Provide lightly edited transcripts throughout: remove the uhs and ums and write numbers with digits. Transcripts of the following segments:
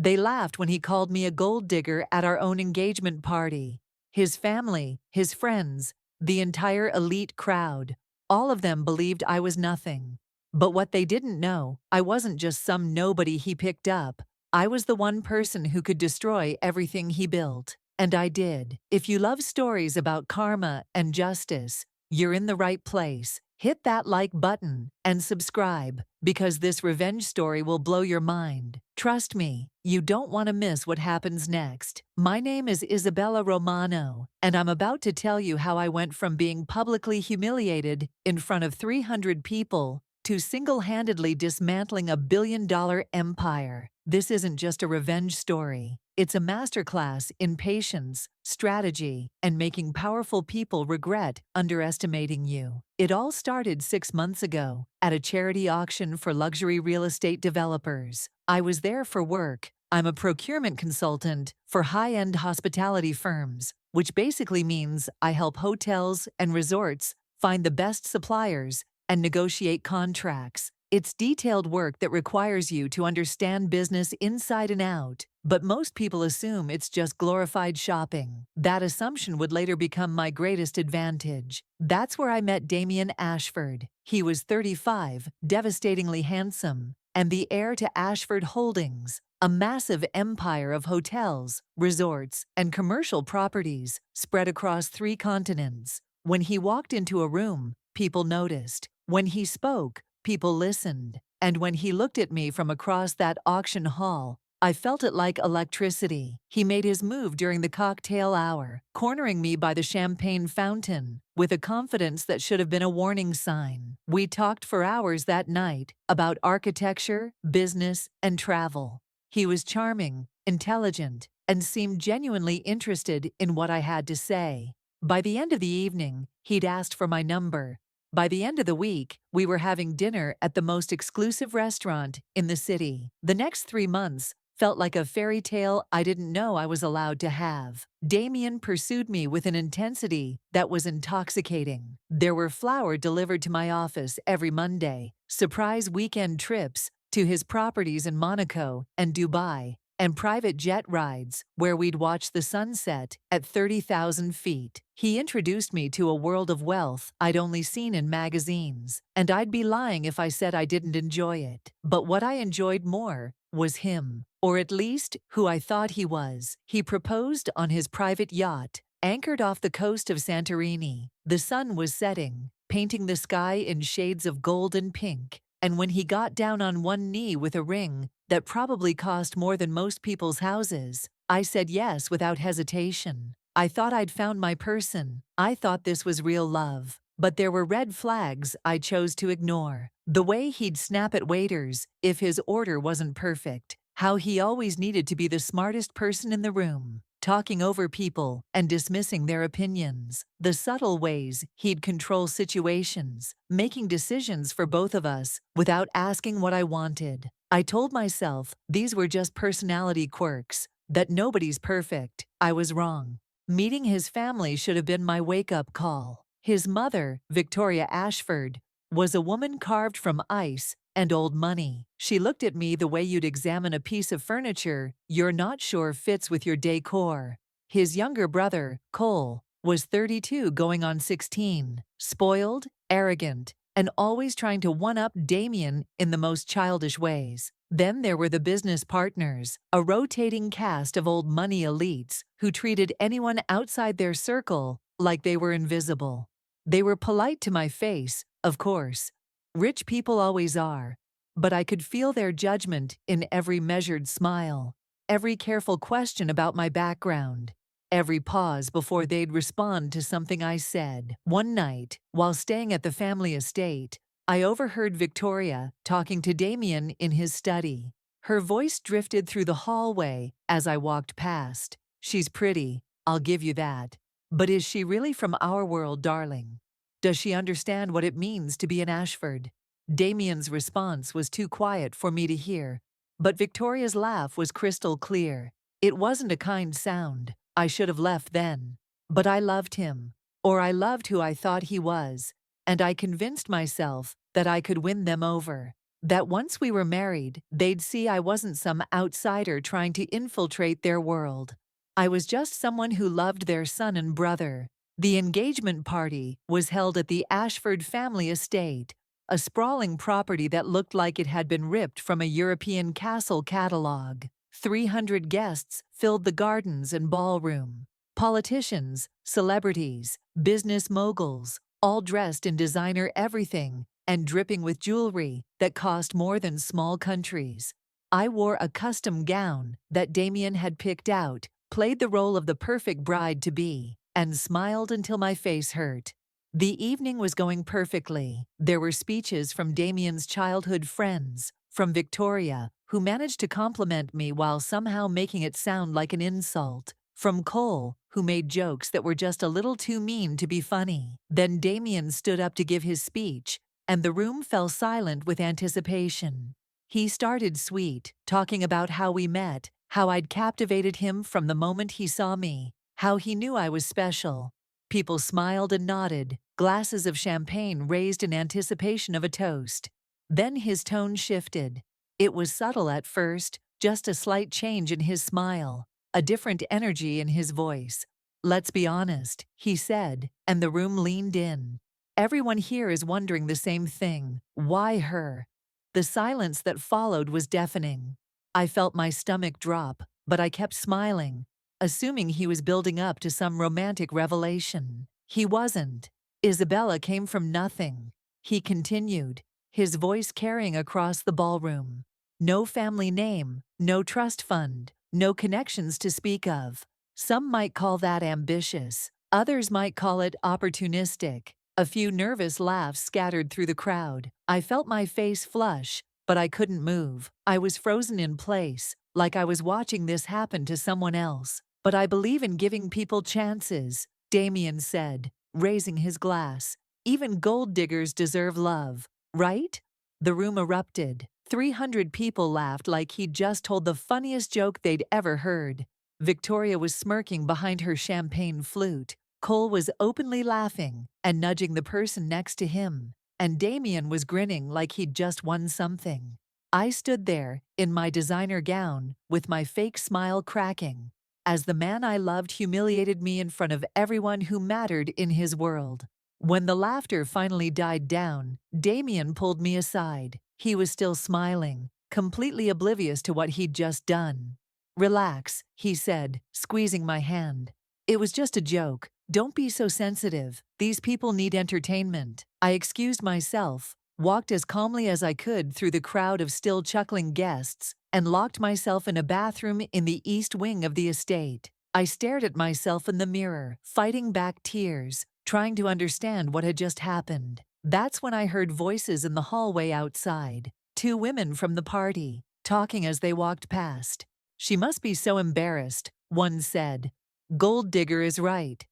They laughed when he called me a gold digger at our own engagement party. His family, his friends, the entire elite crowd, all of them believed I was nothing. But what they didn't know, I wasn't just some nobody he picked up. I was the one person who could destroy everything he built. And I did. If you love stories about karma and justice, you're in the right place. Hit that like button and subscribe, because this revenge story will blow your mind. Trust me, you don't want to miss what happens next. My name is Isabella Romano, and I'm about to tell you how I went from being publicly humiliated in front of 300 people to single-handedly dismantling a billion-dollar empire. This isn't just a revenge story. It's a masterclass in patience, strategy, and making powerful people regret underestimating you. It all started 6 months ago at a charity auction for luxury real estate developers. I was there for work. I'm a procurement consultant for high-end hospitality firms, which basically means I help hotels and resorts find the best suppliers and negotiate contracts. It's detailed work that requires you to understand business inside and out, but most people assume it's just glorified shopping. That assumption would later become my greatest advantage. That's where I met Damien Ashford. He was 35, devastatingly handsome, and the heir to Ashford Holdings, a massive empire of hotels, resorts, and commercial properties spread across 3 continents. When he walked into a room, people noticed. When he spoke, people listened. And when he looked at me from across that auction hall, I felt it like electricity. He made his move during the cocktail hour, cornering me by the champagne fountain, with a confidence that should have been a warning sign. We talked for hours that night about architecture, business, and travel. He was charming, intelligent, and seemed genuinely interested in what I had to say. By the end of the evening, he'd asked for my number. By the end of the week, we were having dinner at the most exclusive restaurant in the city. The next 3 months felt like a fairy tale I didn't know I was allowed to have. Damien pursued me with an intensity that was intoxicating. There were flowers delivered to my office every Monday, surprise weekend trips to his properties in Monaco and Dubai, and private jet rides where we'd watch the sunset at 30,000 feet. He introduced me to a world of wealth I'd only seen in magazines, and I'd be lying if I said I didn't enjoy it. But what I enjoyed more was him, or at least who I thought he was. He proposed on his private yacht, anchored off the coast of Santorini. The sun was setting, painting the sky in shades of gold and pink, and when he got down on one knee with a ring that probably cost more than most people's houses, I said yes without hesitation. I thought I'd found my person. I thought this was real love. But there were red flags I chose to ignore. The way he'd snap at waiters if his order wasn't perfect. How he always needed to be the smartest person in the room, talking over people and dismissing their opinions. The subtle ways he'd control situations, making decisions for both of us without asking what I wanted. I told myself these were just personality quirks, that nobody's perfect. I was wrong. Meeting his family should have been my wake-up call. His mother, Victoria Ashford, was a woman carved from ice and old money. She looked at me the way you'd examine a piece of furniture you're not sure fits with your decor. His younger brother, Cole, was 32 going on 16, spoiled, arrogant, and always trying to one-up Damien in the most childish ways. Then there were the business partners, a rotating cast of old money elites who treated anyone outside their circle like they were invisible. They were polite to my face, of course. Rich people always are. But I could feel their judgment in every measured smile, every careful question about my background, every pause before they'd respond to something I said. One night, while staying at the family estate, I overheard Victoria talking to Damien in his study. Her voice drifted through the hallway as I walked past. "She's pretty, I'll give you that. But is she really from our world, darling? Does she understand what it means to be an Ashford?" Damien's response was too quiet for me to hear, but Victoria's laugh was crystal clear. It wasn't a kind sound. I should have left then. But I loved him, or I loved who I thought he was, and I convinced myself that I could win them over. That once we were married, they'd see I wasn't some outsider trying to infiltrate their world. I was just someone who loved their son and brother. The engagement party was held at the Ashford family estate, a sprawling property that looked like it had been ripped from a European castle catalogue. 300 guests filled the gardens and ballroom. Politicians, celebrities, business moguls, all dressed in designer everything and dripping with jewelry that cost more than small countries. I wore a custom gown that Damien had picked out, played the role of the perfect bride-to-be, and smiled until my face hurt. The evening was going perfectly. There were speeches from Damien's childhood friends, from Victoria, who managed to compliment me while somehow making it sound like an insult, from Cole, who made jokes that were just a little too mean to be funny. Then Damien stood up to give his speech, and the room fell silent with anticipation. He started sweet, talking about how we met, how I'd captivated him from the moment he saw me, how he knew I was special. People smiled and nodded, glasses of champagne raised in anticipation of a toast. Then his tone shifted. It was subtle at first, just a slight change in his smile, a different energy in his voice. "Let's be honest," he said, and the room leaned in. "Everyone here is wondering the same thing. Why her?" The silence that followed was deafening. I felt my stomach drop, but I kept smiling, assuming he was building up to some romantic revelation. He wasn't. Isabella came from nothing. He continued, his voice carrying across the ballroom. No family name, no trust fund, no connections to speak of. Some might call that ambitious. Others might call it opportunistic. A few nervous laughs scattered through the crowd. I felt my face flush, but I couldn't move. I was frozen in place, like I was watching this happen to someone else. "But I believe in giving people chances," Damien said, raising his glass. "Even gold diggers deserve love, right?" The room erupted. 300 people laughed like he'd just told the funniest joke they'd ever heard. Victoria was smirking behind her champagne flute. Cole was openly laughing and nudging the person next to him, and Damien was grinning like he'd just won something. I stood there, in my designer gown, with my fake smile cracking, as the man I loved humiliated me in front of everyone who mattered in his world. When the laughter finally died down, Damien pulled me aside. He was still smiling, completely oblivious to what he'd just done. "Relax," he said, squeezing my hand. "It was just a joke. Don't be so sensitive. These people need entertainment." I excused myself, walked as calmly as I could through the crowd of still chuckling guests, and locked myself in a bathroom in the east wing of the estate. I stared at myself in the mirror, fighting back tears, trying to understand what had just happened. That's when I heard voices in the hallway outside. 2 women from the party, talking as they walked past. "She must be so embarrassed," one said. "Gold digger is right.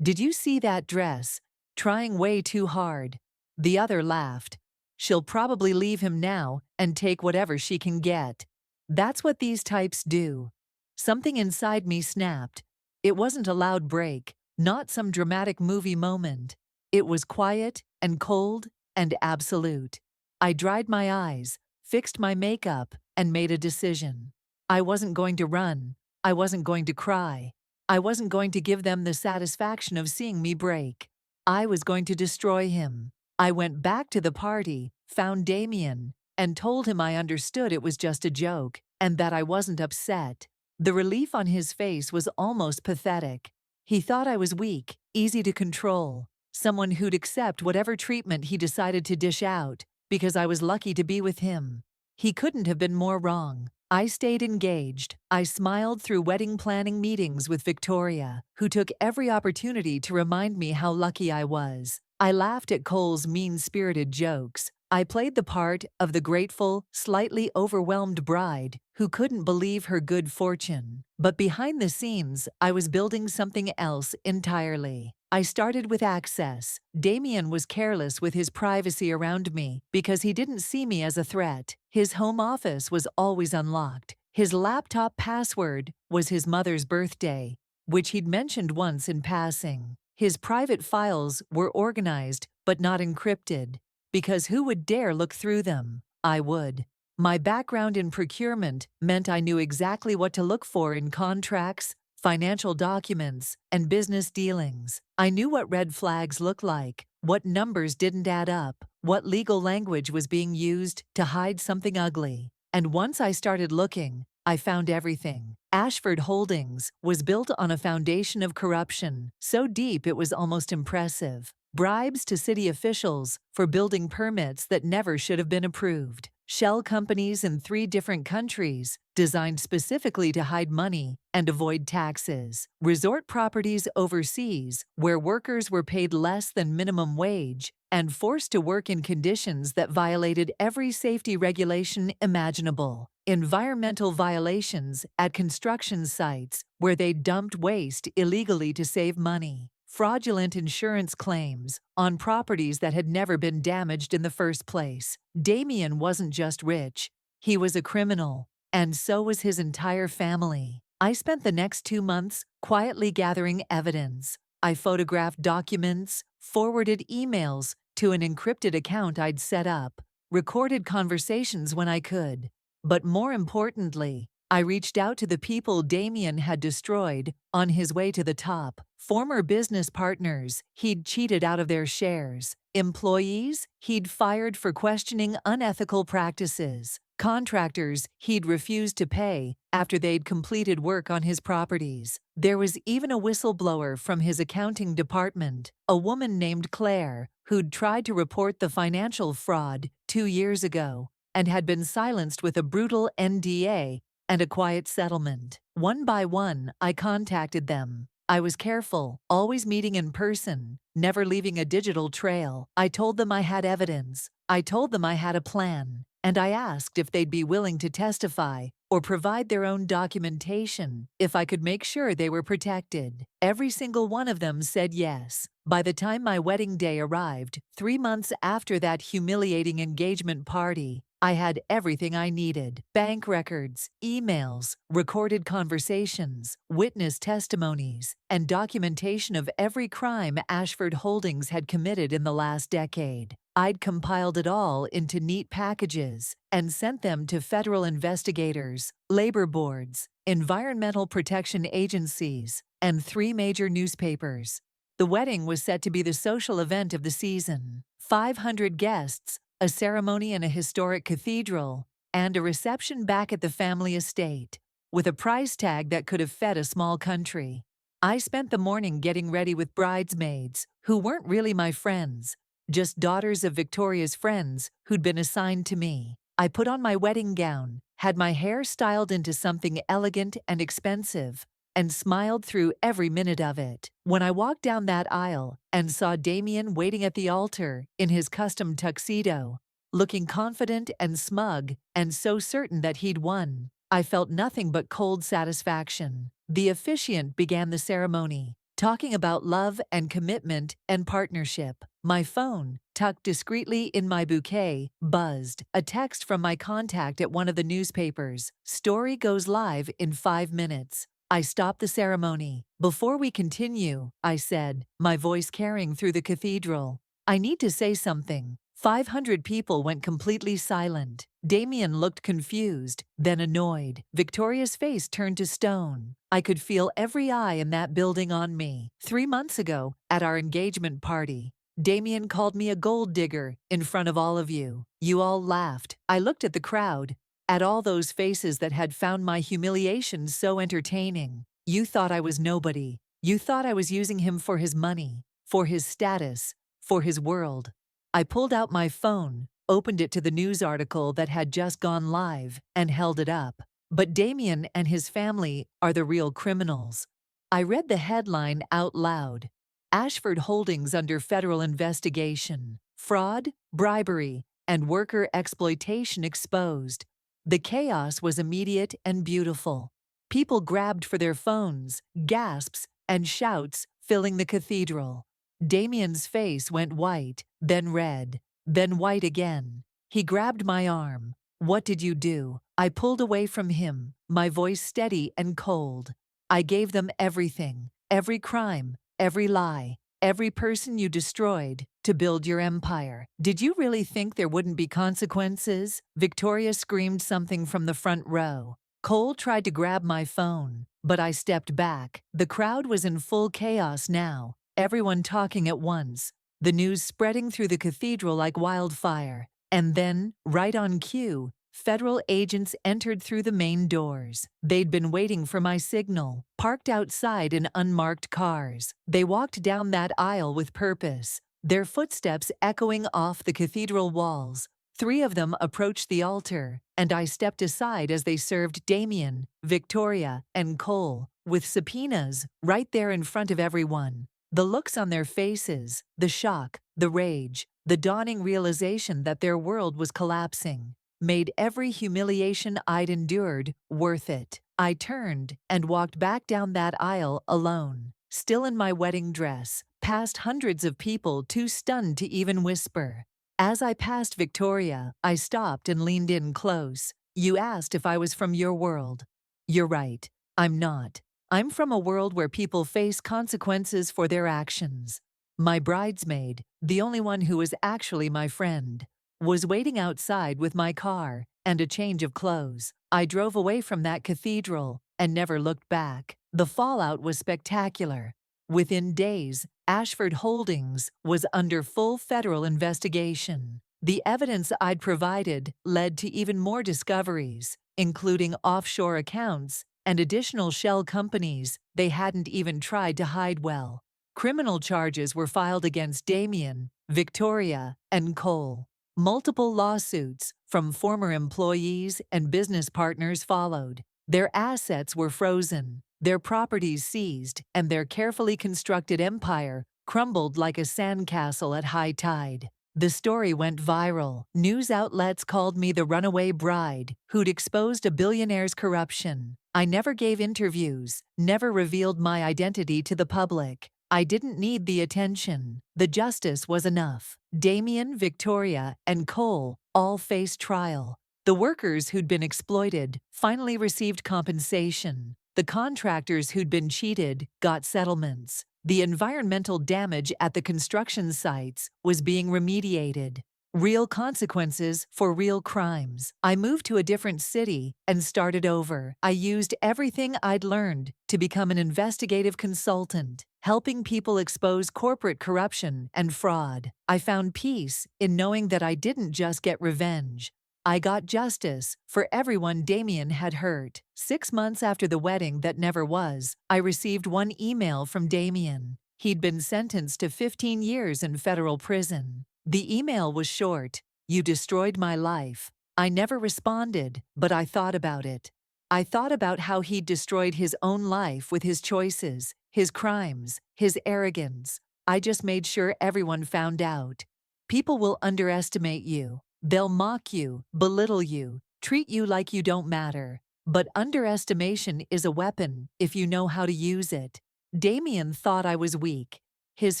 Did you see that dress? Trying way too hard." The other laughed. "She'll probably leave him now and take whatever she can get." That's what these types do. Something inside me snapped. It wasn't a loud break, not some dramatic movie moment. It was quiet and cold and absolute. I dried my eyes, fixed my makeup, and made a decision. I wasn't going to run. I wasn't going to cry. I wasn't going to give them the satisfaction of seeing me break. I was going to destroy him. I went back to the party, found Damien, and told him I understood it was just a joke, and that I wasn't upset. The relief on his face was almost pathetic. He thought I was weak, easy to control, someone who'd accept whatever treatment he decided to dish out, because I was lucky to be with him. He couldn't have been more wrong. I stayed engaged. I smiled through wedding planning meetings with Victoria, who took every opportunity to remind me how lucky I was. I laughed at Cole's mean-spirited jokes. I played the part of the grateful, slightly overwhelmed bride who couldn't believe her good fortune. But behind the scenes, I was building something else entirely. I started with access. Damien was careless with his privacy around me because he didn't see me as a threat. His home office was always unlocked. His laptop password was his mother's birthday, which he'd mentioned once in passing. His private files were organized but not encrypted, because who would dare look through them? I would. My background in procurement meant I knew exactly what to look for in contracts, financial documents, and business dealings. I knew what red flags looked like, what numbers didn't add up, what legal language was being used to hide something ugly. And once I started looking, I found everything. Ashford Holdings was built on a foundation of corruption, so deep it was almost impressive. Bribes to city officials for building permits that never should have been approved. Shell companies in 3 different countries, designed specifically to hide money and avoid taxes. Resort properties overseas, where workers were paid less than minimum wage and forced to work in conditions that violated every safety regulation imaginable. Environmental violations at construction sites where they dumped waste illegally to save money. Fraudulent insurance claims on properties that had never been damaged in the first place. Damien wasn't just rich, he was a criminal, and so was his entire family. I spent the next 2 months quietly gathering evidence. I photographed documents, forwarded emails to an encrypted account I'd set up, recorded conversations when I could. But more importantly, I reached out to the people Damien had destroyed on his way to the top. Former business partners he'd cheated out of their shares. Employees he'd fired for questioning unethical practices. Contractors he'd refused to pay after they'd completed work on his properties. There was even a whistleblower from his accounting department, a woman named Claire, who'd tried to report the financial fraud 2 years ago and had been silenced with a brutal NDA and a quiet settlement. One by one, I contacted them. I was careful, always meeting in person, never leaving a digital trail. I told them I had evidence. I told them I had a plan. And I asked if they'd be willing to testify or provide their own documentation if I could make sure they were protected. Every single one of them said yes. By the time my wedding day arrived, 3 months after that humiliating engagement party, I had everything I needed. Bank records, emails, recorded conversations, witness testimonies, and documentation of every crime Ashford Holdings had committed in the last decade. I'd compiled it all into neat packages and sent them to federal investigators, labor boards, environmental protection agencies, and 3 major newspapers. The wedding was set to be the social event of the season. 500 guests, a ceremony in a historic cathedral, and a reception back at the family estate, with a price tag that could have fed a small country. I spent the morning getting ready with bridesmaids, who weren't really my friends, just daughters of Victoria's friends who'd been assigned to me. I put on my wedding gown, had my hair styled into something elegant and expensive, and smiled through every minute of it. When I walked down that aisle and saw Damien waiting at the altar in his custom tuxedo, looking confident and smug and so certain that he'd won, I felt nothing but cold satisfaction. The officiant began the ceremony, talking about love and commitment and partnership. My phone, tucked discreetly in my bouquet, buzzed. A text from my contact at one of the newspapers. Story goes live in 5 minutes. I stopped the ceremony. Before we continue, I said, my voice carrying through the cathedral, I need to say something. 500 people went completely silent. Damien looked confused, then annoyed. Victoria's face turned to stone. I could feel every eye in that building on me. 3 months ago, at our engagement party, Damien called me a gold digger in front of all of you. You all laughed. I looked at the crowd, at all those faces that had found my humiliation so entertaining. You thought I was nobody. You thought I was using him for his money, for his status, for his world. I pulled out my phone, opened it to the news article that had just gone live, and held it up. But Damien and his family are the real criminals. I read the headline out loud. Ashford Holdings under federal investigation. Fraud, bribery, and worker exploitation exposed. The chaos was immediate and beautiful. People grabbed for their phones, gasps, and shouts filling the cathedral. Damien's face went white, then red, then white again. He grabbed my arm. What did you do? I pulled away from him, my voice steady and cold. I gave them everything, every crime, every lie. every person you destroyed to build your empire. Did you really think there wouldn't be consequences? Victoria screamed something from the front row. Cole tried to grab my phone, but I stepped back. The crowd was in full chaos now, everyone talking at once, the news spreading through the cathedral like wildfire. And then, right on cue, federal agents entered through the main doors. They'd been waiting for my signal, parked outside in unmarked cars. They walked down that aisle with purpose, their footsteps echoing off the cathedral walls. 3 of them approached the altar, and I stepped aside as they served Damien, Victoria, and Cole, with subpoenas right there in front of everyone. The looks on their faces, the shock, the rage, the dawning realization that their world was collapsing, made every humiliation I'd endured worth it. I turned and walked back down that aisle alone, still in my wedding dress, past hundreds of people too stunned to even whisper. As I passed Victoria, I stopped and leaned in close. You asked if I was from your world. You're right, I'm not. I'm from a world where people face consequences for their actions. My bridesmaid, the only one who was actually my friend, was waiting outside with my car and a change of clothes. I drove away from that cathedral and never looked back. The fallout was spectacular. Within days, Ashford Holdings was under full federal investigation. The evidence I'd provided led to even more discoveries, including offshore accounts and additional shell companies they hadn't even tried to hide well. Criminal charges were filed against Damien, Victoria, and Cole. Multiple lawsuits from former employees and business partners followed. Their assets were frozen, their properties seized, and their carefully constructed empire crumbled like a sandcastle at high tide. The story went viral. News outlets called me the runaway bride who'd exposed a billionaire's corruption. I never gave interviews, never revealed my identity to the public. I didn't need the attention. The justice was enough. Damien, Victoria, and Cole all faced trial. The workers who'd been exploited finally received compensation. The contractors who'd been cheated got settlements. The environmental damage at the construction sites was being remediated. Real consequences for real crimes. I moved to a different city and started over. I used everything I'd learned to become an investigative consultant, helping people expose corporate corruption and fraud. I found peace in knowing that I didn't just get revenge. I got justice for everyone Damien had hurt. 6 months after the wedding that never was, I received one email from Damien. He'd been sentenced to 15 years in federal prison. The email was short. You destroyed my life. I never responded, but I thought about it. I thought about how he'd destroyed his own life with his choices, his crimes, his arrogance. I just made sure everyone found out. People will underestimate you. They'll mock you, belittle you, treat you like you don't matter. But underestimation is a weapon if you know how to use it. Damien thought I was weak. His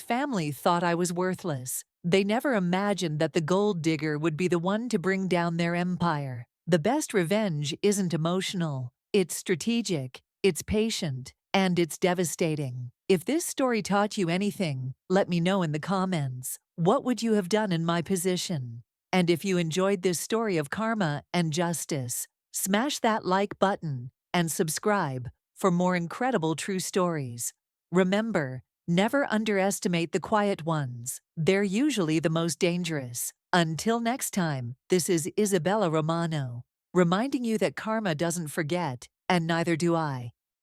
family thought I was worthless. They never imagined that the gold digger would be the one to bring down their empire. The best revenge isn't emotional. It's strategic, it's patient, and it's devastating. If this story taught you anything, let me know in the comments. What would you have done in my position? And if you enjoyed this story of karma and justice, smash that like button and subscribe for more incredible true stories. Remember, never underestimate the quiet ones. They're usually the most dangerous. Until next time, this is Isabella Romano, reminding you that karma doesn't forget, and neither do I.